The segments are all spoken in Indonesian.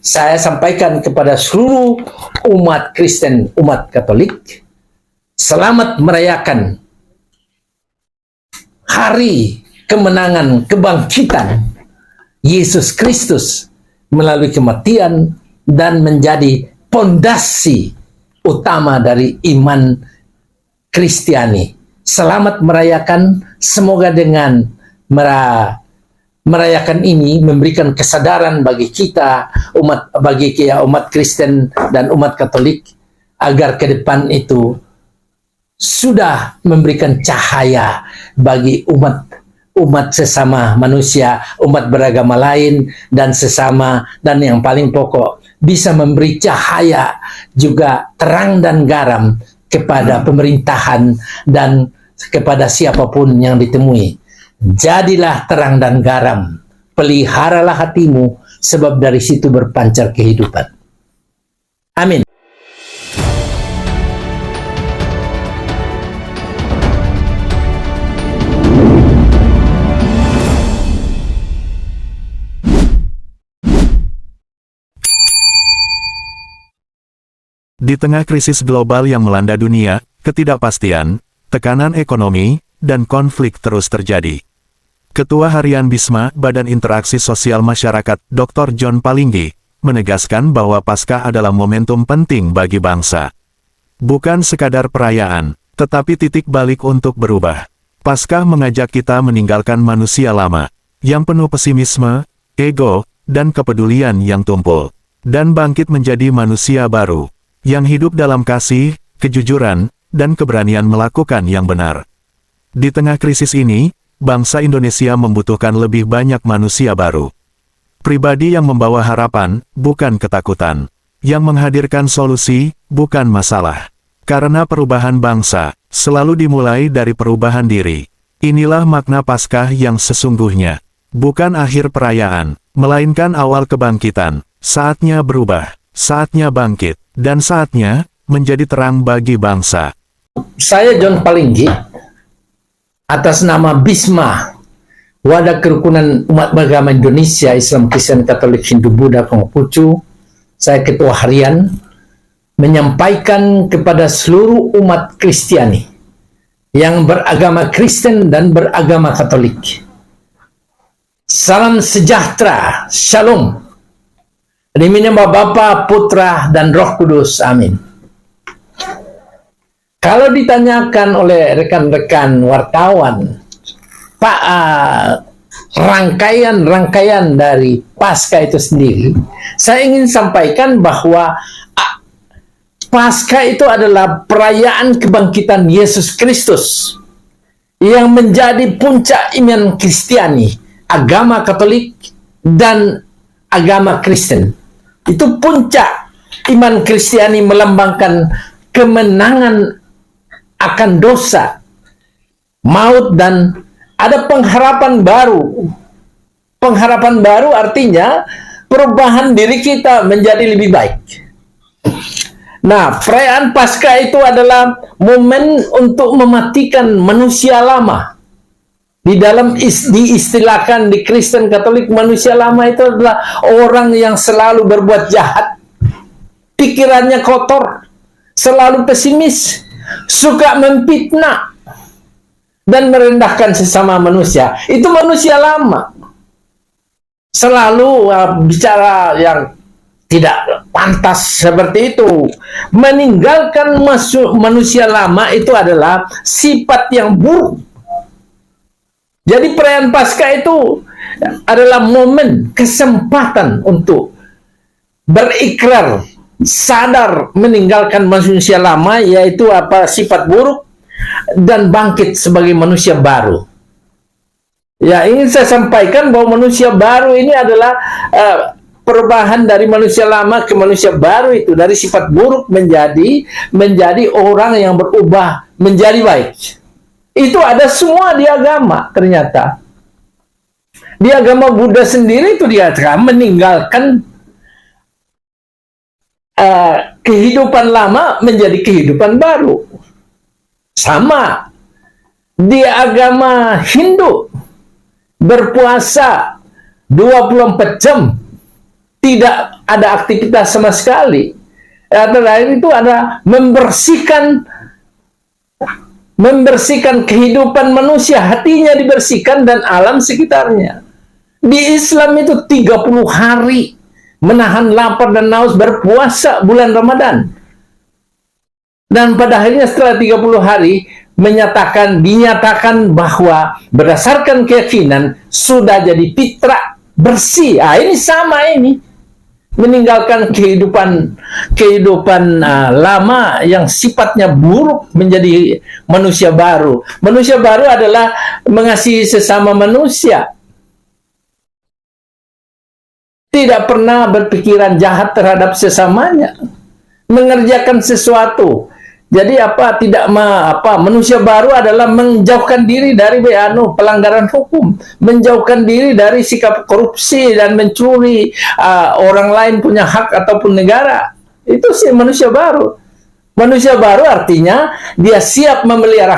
saya sampaikan kepada seluruh umat Kristen, umat Katolik, selamat merayakan hari kemenangan kebangkitan Yesus Kristus melalui kematian dan menjadi pondasi utama dari iman Kristiani. Selamat merayakan, semoga dengan merayakan ini memberikan kesadaran bagi kita umat Kristen dan umat Katolik agar ke depan itu sudah memberikan cahaya bagi umat sesama manusia, umat beragama lain dan sesama, dan yang paling pokok bisa memberi cahaya juga terang dan garam kepada pemerintahan dan kepada siapapun yang ditemui. Jadilah terang dan garam, peliharalah hatimu, sebab dari situ berpancar kehidupan. Amin. Di tengah krisis global yang melanda dunia, ketidakpastian, tekanan ekonomi, dan konflik terus terjadi. Ketua Harian BISMA, Badan Interaksi Sosial Masyarakat, Dr. John Palinggi, menegaskan bahwa Paskah adalah momentum penting bagi bangsa. Bukan sekadar perayaan, tetapi titik balik untuk berubah. Paskah mengajak kita meninggalkan manusia lama, yang penuh pesimisme, ego, dan kepedulian yang tumpul, dan bangkit menjadi manusia baru, yang hidup dalam kasih, kejujuran, dan keberanian melakukan yang benar. Di tengah krisis ini, bangsa Indonesia membutuhkan lebih banyak manusia baru. Pribadi yang membawa harapan, bukan ketakutan. Yang menghadirkan solusi, bukan masalah. Karena perubahan bangsa, selalu dimulai dari perubahan diri. Inilah makna Paskah yang sesungguhnya. Bukan akhir perayaan, melainkan awal kebangkitan. Saatnya berubah, saatnya bangkit, dan saatnya menjadi terang bagi bangsa. Saya John Palinggi, atas nama BISMA, Wadah Kerukunan Umat Beragama Indonesia, Islam, Kristen, Katolik, Hindu, Buddha, Konghucu, saya Ketua Harian, menyampaikan kepada seluruh umat Kristiani yang beragama Kristen dan beragama Katolik. Salam sejahtera, Shalom. Demi nama Bapa, Putra, dan Roh Kudus. Amin. Kalau ditanyakan oleh rekan-rekan wartawan, Pak, rangkaian dari Paskah itu sendiri, saya ingin sampaikan bahwa Paskah itu adalah perayaan kebangkitan Yesus Kristus yang menjadi puncak iman Kristiani, agama Katolik, dan agama Kristen. Itu puncak iman Kristiani, melambangkan kemenangan akan dosa, maut, dan ada pengharapan baru. Pengharapan baru artinya perubahan diri kita menjadi lebih baik. Nah, perayaan Paskah itu adalah momen untuk mematikan manusia lama. Diistilahkan di Kristen Katolik, manusia lama itu adalah orang yang selalu berbuat jahat, pikirannya kotor, selalu pesimis, suka memfitnah, dan merendahkan sesama manusia. Itu manusia lama. Selalu bicara yang tidak pantas seperti itu. Meninggalkan manusia lama itu adalah sifat yang buruk. Jadi perayaan Paskah itu adalah momen, kesempatan untuk berikrar, sadar meninggalkan manusia lama, yaitu sifat buruk, dan bangkit sebagai manusia baru. Ya, ingin saya sampaikan bahwa manusia baru ini adalah perubahan dari manusia lama ke manusia baru, itu dari sifat buruk menjadi orang yang berubah menjadi baik. Itu ada semua di agama ternyata. Di agama Buddha sendiri itu dia meninggalkan kehidupan lama menjadi kehidupan baru. Sama. Di agama Hindu berpuasa 24 jam tidak ada aktivitas sama sekali. Yang terakhir itu ada membersihkan kehidupan manusia, hatinya dibersihkan dan alam sekitarnya. Di Islam itu 30 hari menahan lapar dan haus, berpuasa bulan Ramadan. Dan pada akhirnya setelah 30 hari dinyatakan bahwa berdasarkan keyakinan sudah jadi fitrah bersih. Ini sama ini. Meninggalkan kehidupan lama yang sifatnya buruk menjadi manusia baru. Manusia baru adalah mengasihi sesama manusia. Tidak pernah berpikiran jahat terhadap sesamanya, mengerjakan sesuatu. Jadi manusia baru adalah menjauhkan diri dari pelanggaran hukum, menjauhkan diri dari sikap korupsi dan mencuri orang lain punya hak ataupun negara. Itu sih manusia baru. Manusia baru artinya dia siap memelihara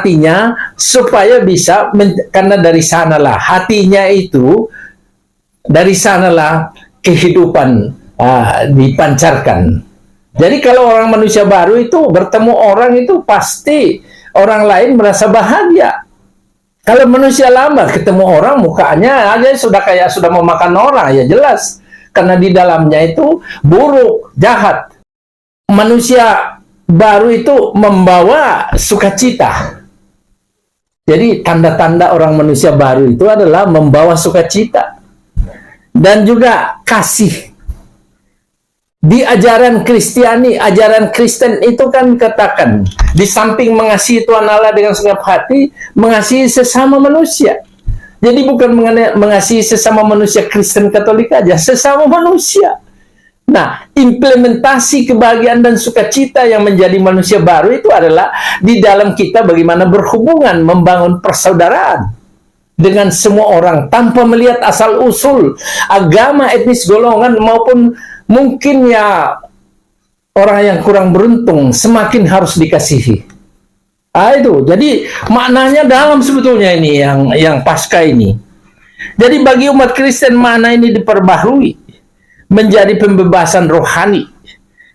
hatinya supaya bisa, karena dari sanalah hatinya itu, dari sanalah kehidupan dipancarkan. Jadi kalau orang manusia baru itu bertemu orang itu pasti orang lain merasa bahagia. Kalau manusia lama ketemu orang mukanya aja sudah mau makan orang, ya jelas. Karena di dalamnya itu buruk, jahat. Manusia baru itu membawa sukacita. Jadi tanda-tanda orang manusia baru itu adalah membawa sukacita. Dan juga kasih. Di ajaran Kristiani, ajaran Kristen itu kan katakan, di samping mengasihi Tuhan Allah dengan segenap hati, mengasihi sesama manusia. Jadi bukan mengasihi sesama manusia Kristen Katolik aja, sesama manusia. Nah, implementasi kebahagiaan dan sukacita yang menjadi manusia baru itu adalah di dalam kita bagaimana berhubungan, membangun persaudaraan dengan semua orang tanpa melihat asal-usul agama, etnis, golongan, maupun mungkin ya orang yang kurang beruntung semakin harus dikasihi. Itu jadi maknanya dalam sebetulnya ini yang Paskah ini. Jadi bagi umat Kristen makna ini diperbaharui menjadi pembebasan rohani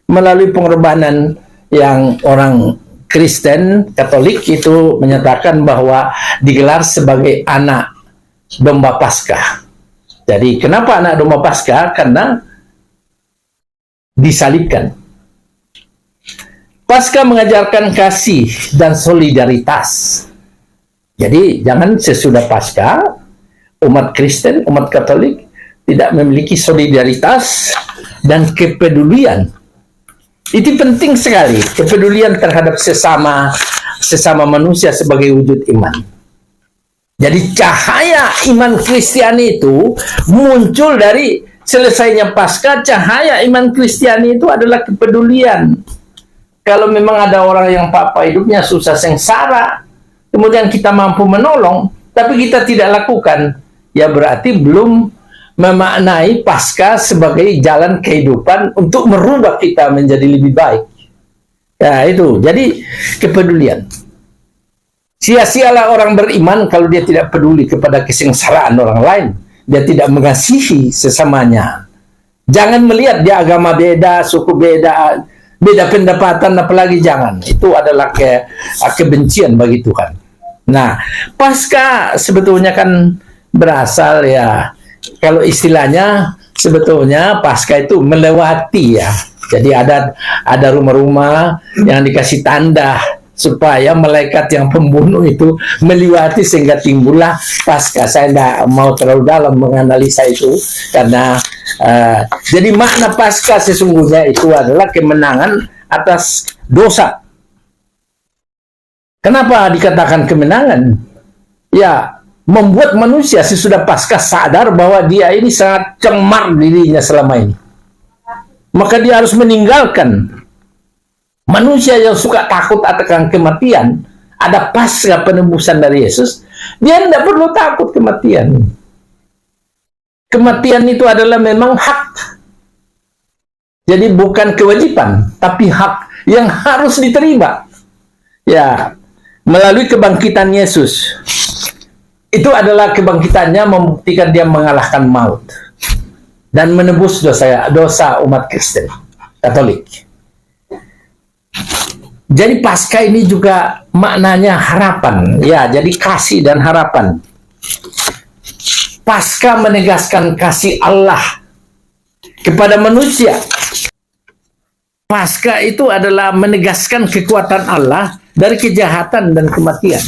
melalui pengorbanan yang orang Kristen Katolik itu menyatakan bahwa digelar sebagai anak domba Paskah. Jadi kenapa anak domba Paskah? Karena disalibkan. Paskah mengajarkan kasih dan solidaritas. Jadi jangan sesudah Paskah umat Kristen, umat Katolik tidak memiliki solidaritas dan kepedulian. Itu penting sekali, kepedulian terhadap sesama manusia sebagai wujud iman. Jadi cahaya iman Kristiani itu muncul dari selesainya Paskah. Cahaya iman Kristiani itu adalah kepedulian. Kalau memang ada orang yang hidupnya susah sengsara, kemudian kita mampu menolong, tapi kita tidak lakukan, ya berarti belum memaknai Paskah sebagai jalan kehidupan untuk merubah kita menjadi lebih baik. Ya itu, jadi kepedulian. Sia-sialah orang beriman kalau dia tidak peduli kepada kesengsaraan orang lain. Dia tidak mengasihi sesamanya. Jangan melihat dia agama beda, suku beda, beda pendapatan, apalagi jangan. Itu adalah kebencian bagi Tuhan. Nah, Paskah sebetulnya kan berasal ya, kalau istilahnya sebetulnya Paskah itu melewati ya. Jadi ada rumah-rumah yang dikasih tanda supaya malaikat yang pembunuh itu melewati sehingga timbullah Paskah. Saya tidak mau terlalu dalam menganalisa itu karena jadi makna Paskah sesungguhnya itu adalah kemenangan atas dosa. Kenapa dikatakan kemenangan? Ya, membuat manusia sesudah Paskah sadar bahwa dia ini sangat cemar dirinya selama ini. Maka dia harus meninggalkan. Manusia yang suka takut akan kematian, ada Paskah penebusan dari Yesus, dia tidak perlu takut kematian. Kematian itu adalah memang hak. Jadi bukan kewajiban, tapi hak yang harus diterima. Ya, melalui kebangkitan Yesus. Itu adalah kebangkitannya membuktikan dia mengalahkan maut. dan menebus dosa umat Kristen Katolik. Jadi Paskah ini juga maknanya harapan, ya, jadi kasih dan harapan. Paskah menegaskan kasih Allah kepada manusia. Paskah itu adalah menegaskan kekuatan Allah dari kejahatan dan kematian.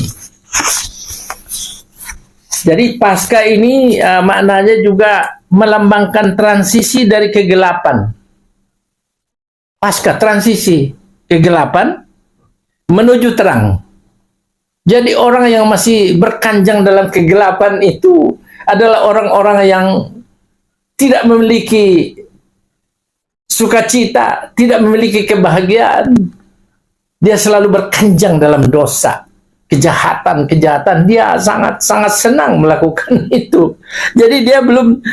Jadi Paskah ini maknanya juga melambangkan transisi dari kegelapan. Paskah transisi kegelapan menuju terang. Jadi orang yang masih berkanjang dalam kegelapan itu adalah orang-orang yang tidak memiliki sukacita, tidak memiliki kebahagiaan. Dia selalu berkanjang dalam dosa, kejahatan. Dia sangat senang melakukan itu. Jadi dia belum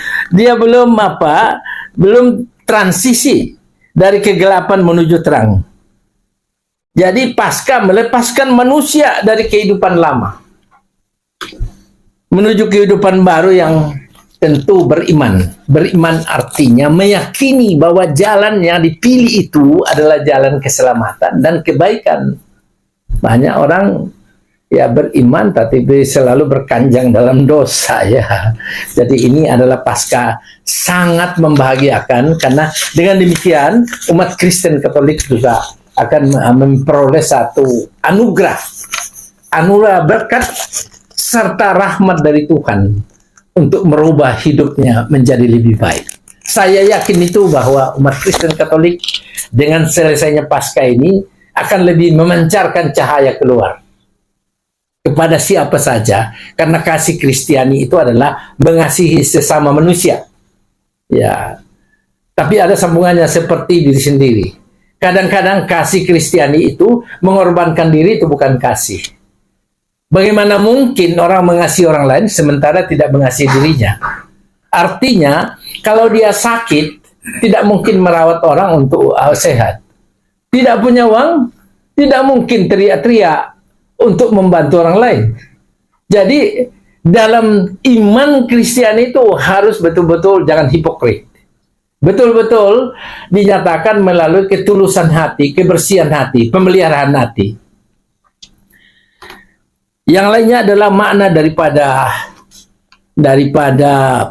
transisi dari kegelapan menuju terang. Jadi Paskah melepaskan manusia dari kehidupan lama menuju kehidupan baru yang tentu beriman. Beriman artinya meyakini bahwa jalan yang dipilih itu adalah jalan keselamatan dan kebaikan. Banyak orang ya beriman tapi selalu berkanjang dalam dosa, ya. Jadi ini adalah Paskah sangat membahagiakan, karena dengan demikian umat Kristen Katolik juga akan memperoleh satu anugerah berkat serta rahmat dari Tuhan untuk merubah hidupnya menjadi lebih baik. Saya yakin itu bahwa umat Kristen Katolik dengan selesainya Paskah ini akan lebih memancarkan cahaya keluar kepada siapa saja, karena kasih Kristiani itu adalah mengasihi sesama manusia. Ya. Tapi ada sambungannya seperti diri sendiri. Kadang-kadang kasih Kristiani itu mengorbankan diri, itu bukan kasih. Bagaimana mungkin orang mengasihi orang lain sementara tidak mengasihi dirinya? Artinya, kalau dia sakit, tidak mungkin merawat orang untuk sehat. Tidak punya uang, tidak mungkin teriak-teriak untuk membantu orang lain. Jadi, dalam iman Kristiani itu harus betul-betul jangan hipokrit. Betul-betul dinyatakan melalui ketulusan hati, kebersihan hati, pemeliharaan hati. Yang lainnya adalah makna daripada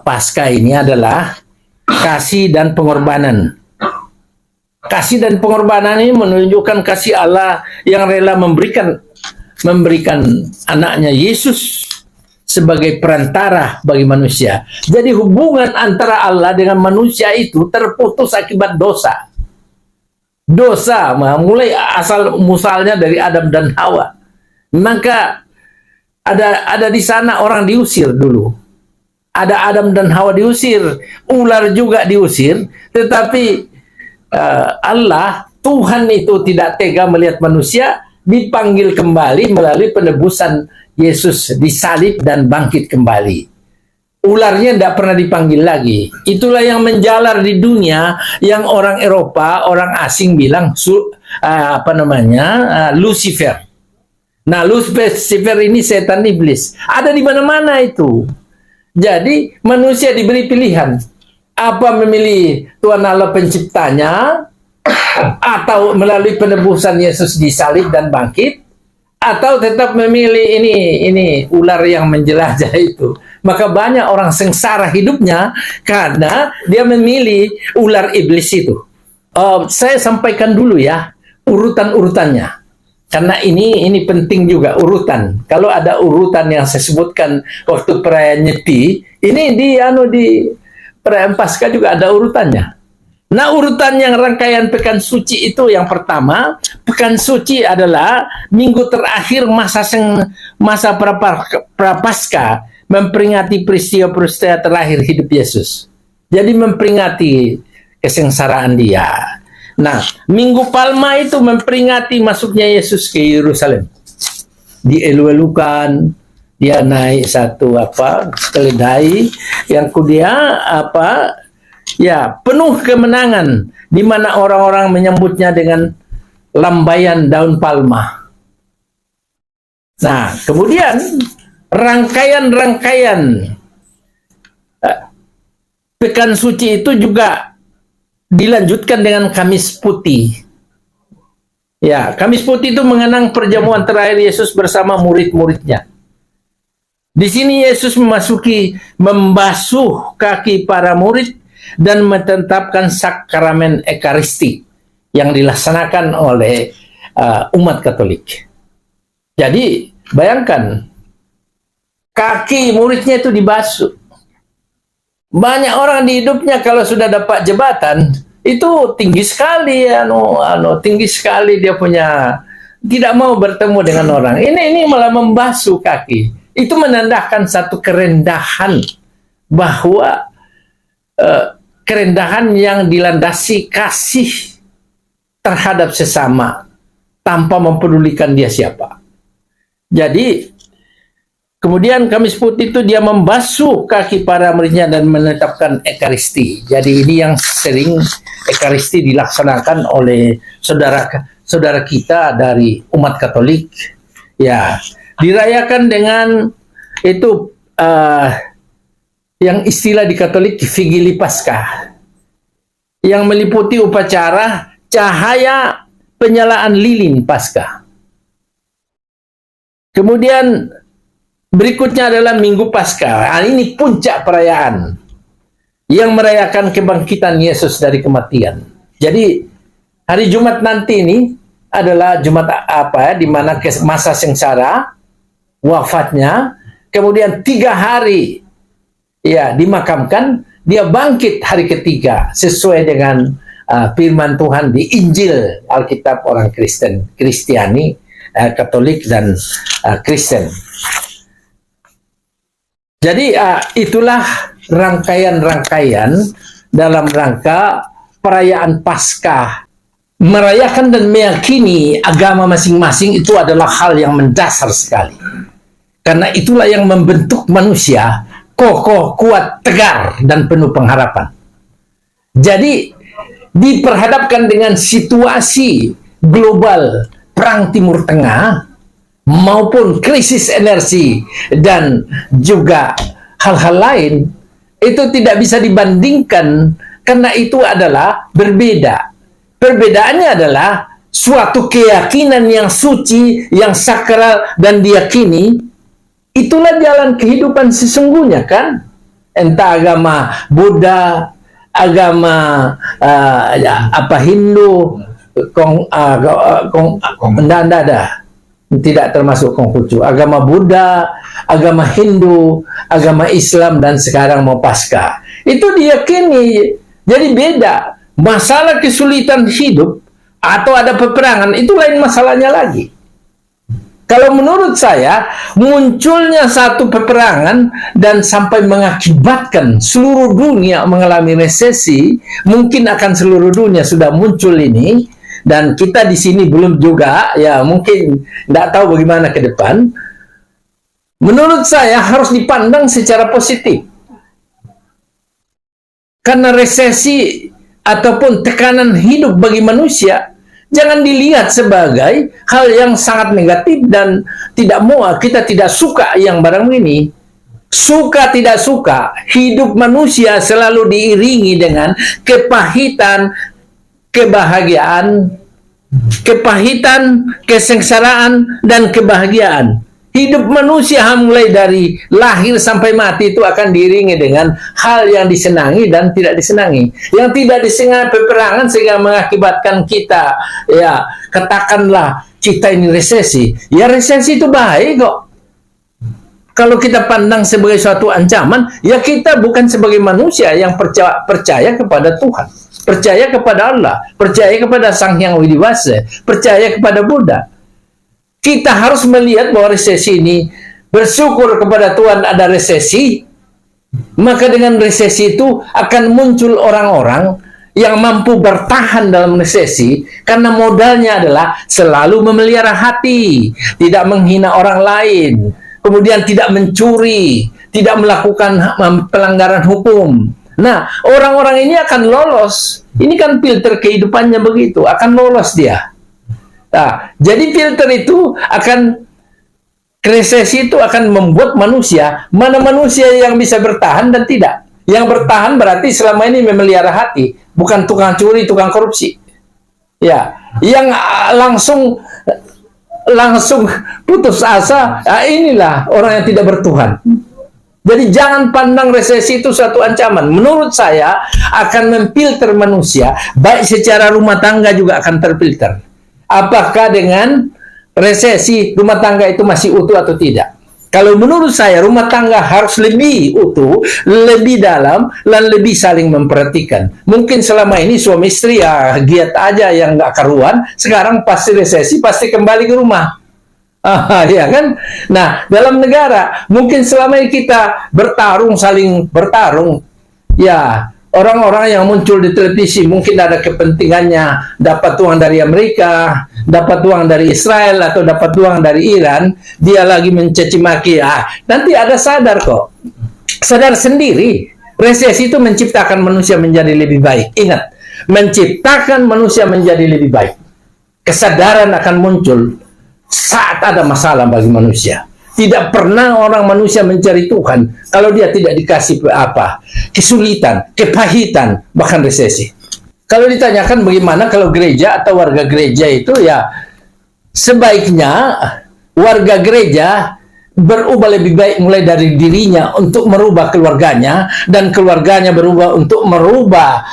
Paskah ini adalah kasih dan pengorbanan. Kasih dan pengorbanan ini menunjukkan kasih Allah yang rela memberikan anaknya Yesus sebagai perantara bagi manusia. Jadi hubungan antara Allah dengan manusia itu terputus akibat dosa. Dosa mulai asal muasalnya dari Adam dan Hawa. Maka ada di sana orang diusir dulu. Ada Adam dan Hawa diusir, ular juga diusir, tetapi Allah, Tuhan itu tidak tega melihat manusia dipanggil kembali melalui penebusan Yesus disalib dan bangkit kembali. Ularnya tidak pernah dipanggil lagi. Itulah yang menjalar di dunia, yang orang Eropa, orang asing bilang Lucifer. Nah, Lucifer ini setan iblis. Ada di mana-mana itu. Jadi manusia diberi pilihan. Apa memilih Tuhan Allah penciptanya, atau melalui penebusan Yesus disalib dan bangkit, atau tetap memilih ini ular yang menjelajah itu. Maka banyak orang sengsara hidupnya karena dia memilih ular iblis itu. Saya sampaikan dulu ya urutan-urutannya. Karena ini penting juga urutan. Kalau ada urutan yang saya sebutkan waktu perayaan Nyepi, ini di perayaan Paskah juga ada urutannya. Nah, urutan yang rangkaian Pekan Suci itu yang pertama, Pekan Suci adalah minggu terakhir masa Prapaskah, memperingati peristiwa-peristiwa terakhir hidup Yesus. Jadi memperingati kesengsaraan dia. Nah, Minggu Palma itu memperingati masuknya Yesus ke Yerusalem. Dielu-elukan, dia naik satu keledai yang penuh kemenangan, di mana orang-orang menyambutnya dengan lambaian daun palma. Nah, kemudian rangkaian pekan suci itu juga dilanjutkan dengan Kamis Putih. Ya, Kamis Putih itu mengenang perjamuan terakhir Yesus bersama murid-muridnya. Di sini Yesus membasuh kaki para murid dan menetapkan sakramen Ekaristi yang dilaksanakan oleh umat Katolik. Jadi, bayangkan, kaki muridnya itu dibasuh. Banyak orang di hidupnya kalau sudah dapat jabatan, itu tinggi sekali, tinggi sekali dia punya, tidak mau bertemu dengan orang. Ini malah membasuh kaki. Itu menandakan satu kerendahan, bahwa kerendahan yang dilandasi kasih terhadap sesama tanpa mempedulikan dia siapa. Jadi kemudian Kamis Putih itu dia membasuh kaki para muridnya dan menetapkan Ekaristi. Jadi ini yang sering Ekaristi dilaksanakan oleh saudara kita dari umat Katolik. Ya, dirayakan dengan itu yang istilah di Katolik Vigili Paskah, yang meliputi upacara cahaya penyalaan lilin Paskah. Kemudian berikutnya adalah Minggu Paskah. Ini puncak perayaan yang merayakan kebangkitan Yesus dari kematian. Jadi hari Jumat nanti ini adalah Jumat di mana masa sengsara, wafatnya, kemudian 3 hari dimakamkan, dia bangkit hari ketiga sesuai dengan firman Tuhan di Injil Alkitab orang Kristiani, Katolik dan Kristen. Jadi itulah rangkaian-rangkaian dalam rangka perayaan Paskah. Merayakan dan meyakini agama masing-masing itu adalah hal yang mendasar sekali. Karena itulah yang membentuk manusia kokoh, kuat, tegar, dan penuh pengharapan. Jadi diperhadapkan dengan situasi global perang Timur Tengah maupun krisis energi dan juga hal-hal lain, itu tidak bisa dibandingkan karena itu adalah berbeda. Perbedaannya adalah suatu keyakinan yang suci, yang sakral dan diyakini. Itulah jalan kehidupan sesungguhnya, kan? Entah agama Buddha, agama Hindu, tidak termasuk Konghucu. Agama Buddha, agama Hindu, agama Islam, dan sekarang mau Paskah. Itu diyakini. Jadi beda. Masalah kesulitan hidup atau ada peperangan, itu lain masalahnya lagi. Kalau menurut saya, munculnya satu peperangan dan sampai mengakibatkan seluruh dunia mengalami resesi, mungkin akan seluruh dunia sudah muncul ini, dan kita di sini belum juga, ya mungkin tidak tahu bagaimana ke depan. Menurut saya harus dipandang secara positif. Karena resesi ataupun tekanan hidup bagi manusia jangan dilihat sebagai hal yang sangat negatif dan kita tidak suka yang barang ini. Suka tidak suka, hidup manusia selalu diiringi dengan kepahitan, kebahagiaan, kesengsaraan, dan kebahagiaan. Hidup manusia mulai dari lahir sampai mati itu akan diiringi dengan hal yang disenangi dan tidak disenangi. Yang tidak disenangi peperangan sehingga mengakibatkan kita, ya katakanlah kita ini resesi. Ya resesi itu baik kok. Kalau kita pandang sebagai suatu ancaman, ya kita bukan sebagai manusia yang percaya kepada Tuhan, percaya kepada Allah, percaya kepada Sang Hyang Widi Wasa, percaya kepada Buddha. Kita harus melihat bahwa resesi ini, bersyukur kepada Tuhan ada resesi, maka dengan resesi itu akan muncul orang-orang yang mampu bertahan dalam resesi, karena modalnya adalah selalu memelihara hati, tidak menghina orang lain, kemudian tidak mencuri, tidak melakukan pelanggaran hukum. Nah, orang-orang ini akan lolos. Ini kan filter kehidupannya begitu, akan lolos dia. Nah, jadi filter itu resesi itu akan membuat manusia, mana manusia yang bisa bertahan dan tidak. Yang bertahan berarti selama ini memelihara hati, bukan tukang curi, tukang korupsi. Ya, yang langsung putus asa, inilah orang yang tidak bertuhan. Jadi jangan pandang resesi itu suatu ancaman. Menurut saya akan memfilter manusia, baik secara rumah tangga juga akan terfilter. Apakah dengan resesi rumah tangga itu masih utuh atau tidak? Kalau menurut saya rumah tangga harus lebih utuh, lebih dalam, dan lebih saling memperhatikan. Mungkin selama ini suami istri ya giat aja yang nggak karuan, sekarang pasti resesi, pasti kembali ke rumah. Ya kan? Nah, dalam negara mungkin selama ini kita bertarung, saling bertarung. Ya, orang-orang yang muncul di televisi mungkin ada kepentingannya dapat uang dari Amerika, dapat uang dari Israel, atau dapat uang dari Iran. Dia lagi mencaci maki. Nanti ada sadar kok. Sadar sendiri. Resesi itu menciptakan manusia menjadi lebih baik. Ingat, menciptakan manusia menjadi lebih baik. Kesadaran akan muncul saat ada masalah bagi manusia. Tidak pernah orang manusia mencari Tuhan kalau dia tidak dikasih kesulitan, kepahitan, bahkan resesi. Kalau ditanyakan bagaimana kalau gereja atau warga gereja itu, ya sebaiknya warga gereja berubah lebih baik mulai dari dirinya untuk merubah keluarganya, dan keluarganya berubah untuk merubah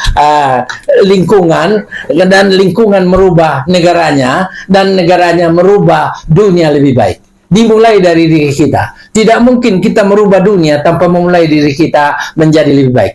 lingkungan, dan lingkungan merubah negaranya, dan negaranya merubah dunia lebih baik. Dimulai dari diri kita. Tidak mungkin kita merubah dunia tanpa memulai diri kita menjadi lebih baik.